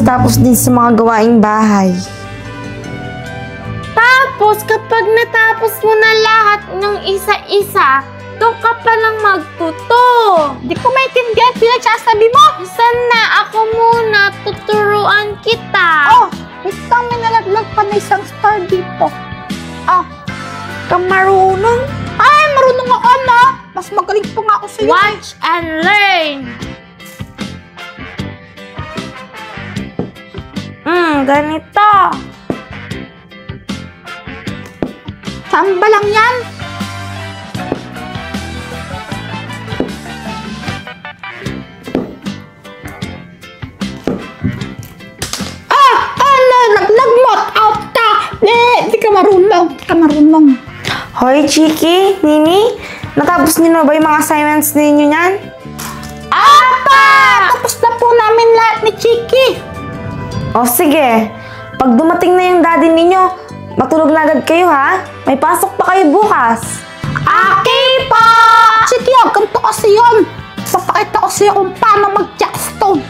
tapos din sa mga gawaing bahay. Tapos, kapag natapos mo na lahat ng isa-isa, doon ka palang magtuto. Di ko maintindihan pinagsasabi mo. Sana ako muna, tuturuan kita. Oh, isang may nalaglag pa na isang star dito. Ah, Kamarunong. ay, marunong ako na. Mas magaling pa nga ako sa'yo. Watch and learn. Ganito. Saan ba lang yan? Nalaglag mo. Out ka. Di ka marunong. Hoy, Chiki, Nini, natapos niyo na ba yung mga assignments ninyo yan? Apa! Tapos na po namin lahat ni Chiki. O sige, pag dumating na yung daddy ninyo, matulog na agad kayo ha? May pasok pa kayo bukas. Okay po! Chiki, ganito kasi yun. Papakita ko sa'yo kung paano mag-jackstone.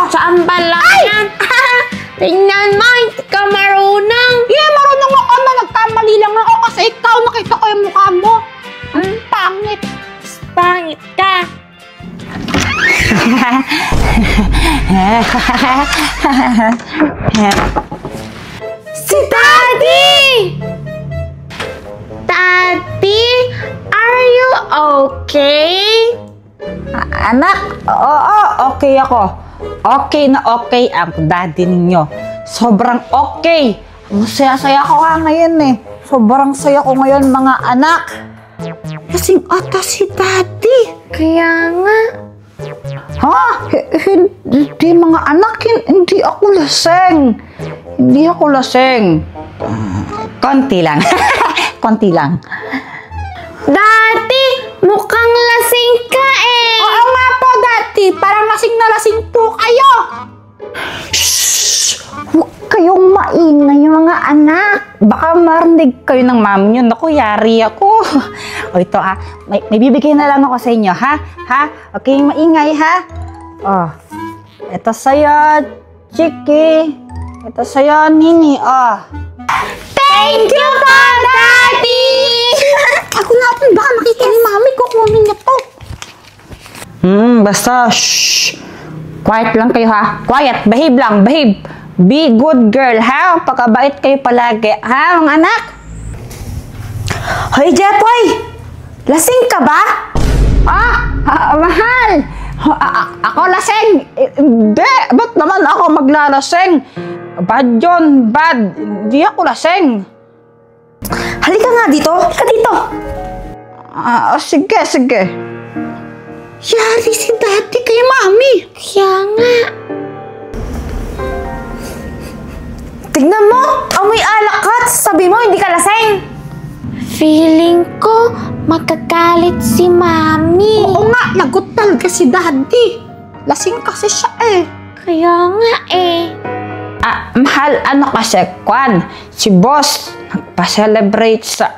Saan ba lang yan? Tingnan mo, hindi ka marunong. Marunong ako na. Nagkamali lang ako kasi ikaw nakita ko yung mukha mo. Ang pangit. Pangit ka. Si Daddy! Daddy, are you okay? Anak, oo, okay ako. Okay na okay ang daddy ninyo. Sobrang okay. Masaya-saya ko nga ngayon eh. Sobrang saya ko ngayon mga anak. Kasing ata si daddy. Kaya nga. Ha? Hindi mga anak, hindi ako laseng. Hindi ako laseng. Konti lang. Konti lang. Daddy, mukhang lasing ka eh. Oo nga po, Daddy. Parang lasing na lasing po kayo. Shhh! Huwag kayong maingay mga anak. Baka marinig kayo ng mami nyo. Naku, yari ako. O ito ha, may bibigay na lang ako sa inyo ha. Ha? Huwag kayong maingay ha. Oh, ito sa'yo, Chiki. Ito sa'yo, Nini. Oh. Thank you po, Daddy! Ako na po, baka makita ni mami, kukunin niya po. Basta, shh. Quiet lang kayo ha. Quiet, behave lang, behave. Be good girl ha. Pagkabait kayo palagi ha, mga anak. Hoy, Jepoy! Lasing ka ba? Mahal. Ako laseng. Hindi, ba't naman ako maglalaseng? Bad yun, bad. Hindi ako laseng. Halika nga dito. Halika dito. Sige, sige. Yari si Daddy kay Mami. Kaya nga. Tignan mo, amoy alak ka. Sabi mo, hindi ka laseng. Feeling ko magkagalit si Mami. Oo nga, lagot talaga si Daddy. Lasing kasi siya eh. Kaya nga eh. Mahal, ano kasi, Kwan, si boss, nagpa-celebrate sa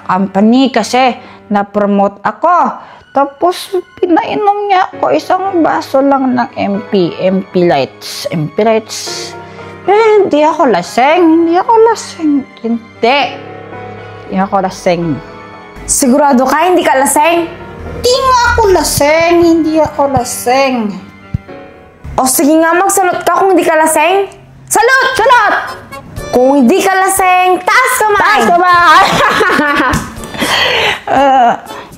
company kasi na-promote ako. Tapos, pinainom niya ako isang baso lang ng MP Lights. Hindi ako laseng. Hindi ako laseng. Sigurado ka, hindi ka laseng? Hindi ako laseng. O sige nga, magsalot ka kung hindi ka laseng. Salot! Kung hindi ka laseng, taas kamay!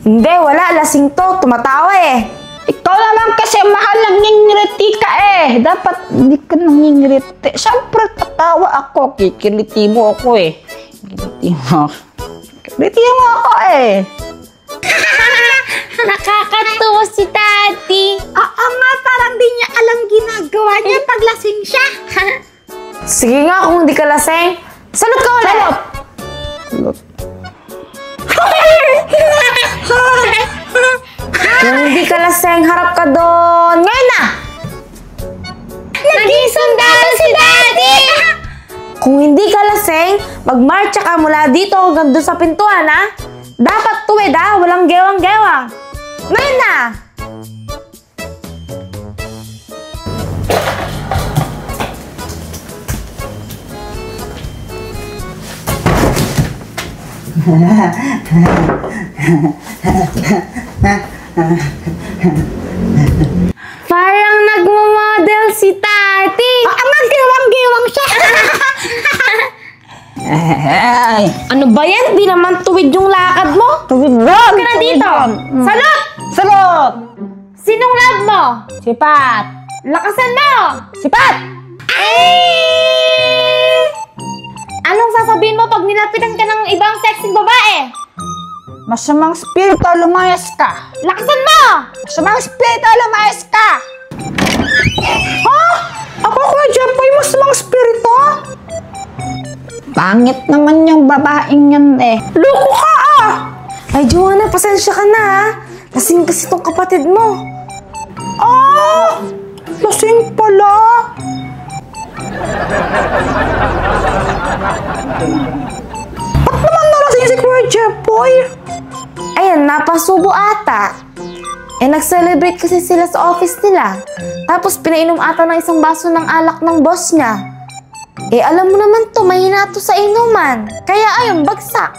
Hindi, wala. Lasing to. Tumatawa eh. Ikaw naman kasi mahal, nangingiriti ka eh. Dapat hindi ka nangingiriti. Siyempre, tatawa ako. Kikiliti mo ako eh. Kiliti mo ako eh. Nakakatuwa si Daddy. Oo nga, parang di niya alam ginagawa niya pag lasing siya. Sige nga, kung hindi ka laseng, salot ka ulit. Kung hindi ka laseng, harap ka doon. Ngayon na! Naging sundalo si Daddy! Kung hindi ka laseng, magmarcha ka mula dito hanggang doon sa pintuan, ha? Dapat tuwid, ha? Walang gewang-gewang. Ngayon na! Parang nagmamodel si Tati. Giwang siya. Ay, Ano ba yan? Di naman tuwid yung lakad mo. tuwid lang. Ka na dito! Salot! Salot! Sinong love mo? Sipat! Lakasan mo! Sipat! Anong sasabihin mo pag nilapitan ka ng ibang sexy babae? Masamang spirito, lumayas ka! Lakasan mo! Masamang spirito, lumayas ka! Ha? Ako Kuya Jempoy, masamang spirito? Pangit naman yung babaeng yan eh. Loko ka ah! Ay, Joanna, pasensya ka na ha. Lasing kasi tong kapatid mo. Ah! Lasing pala! Ba't naman nalasing si Kuya Jempoy? Ayan, napasubo ata. Eh, nag-celebrate kasi sila sa office nila. Tapos, pinainom ata ng isang baso ng alak ng boss niya. Eh, alam mo naman to, mahina to sa inuman. Kaya ayun, bagsak.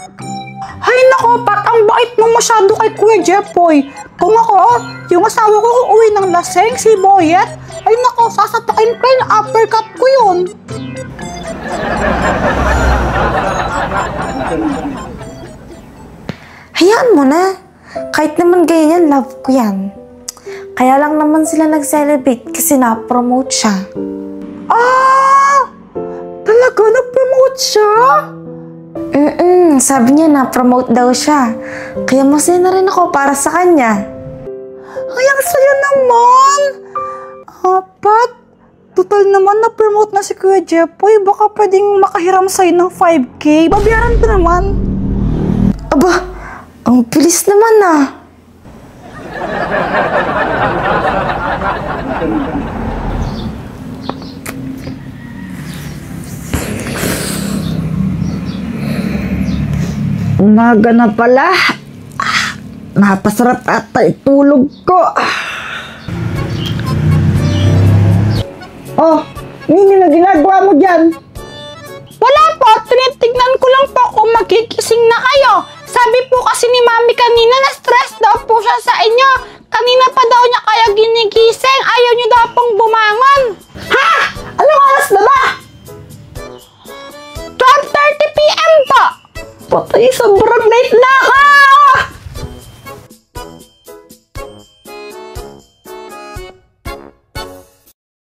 Ay nako, Pat, ang bait mo masyado kay Kuya Jempoy. Kung ako, yung asawa ko uuwi ng laseng, si Boyet, ay nako, sasapakin ko yung uppercut ko yun. Hayaan mo na. Kahit naman ganyan, love ko yan. Kaya lang naman sila nag-celebrate kasi na-promote siya. Ah! Talaga na-promote siya? Sabi niya na-promote daw siya. Kaya masaya na rin ako para sa kanya. Ay, ang saya naman! Pat, total naman na-promote na si Kuya Jempoy. Baka pwedeng makahiram sa'yo ng 5K. Babayaran ko naman. Aba, ang bilis naman ah. Umaga na pala. Napasarap ata itulog ko. Oh, Nini, na ginagawa mo dyan? Wala po, tinitignan ko lang po kung magkikising na kayo. Sabi po kasi ni Mami kanina na stress daw po siya sa inyo. Kanina pa daw niya kaya ginigising. Ayaw niyo daw pong bumangon. Ha? Anong oras na ba? 12:30 PM po. Patay, sobrang late na.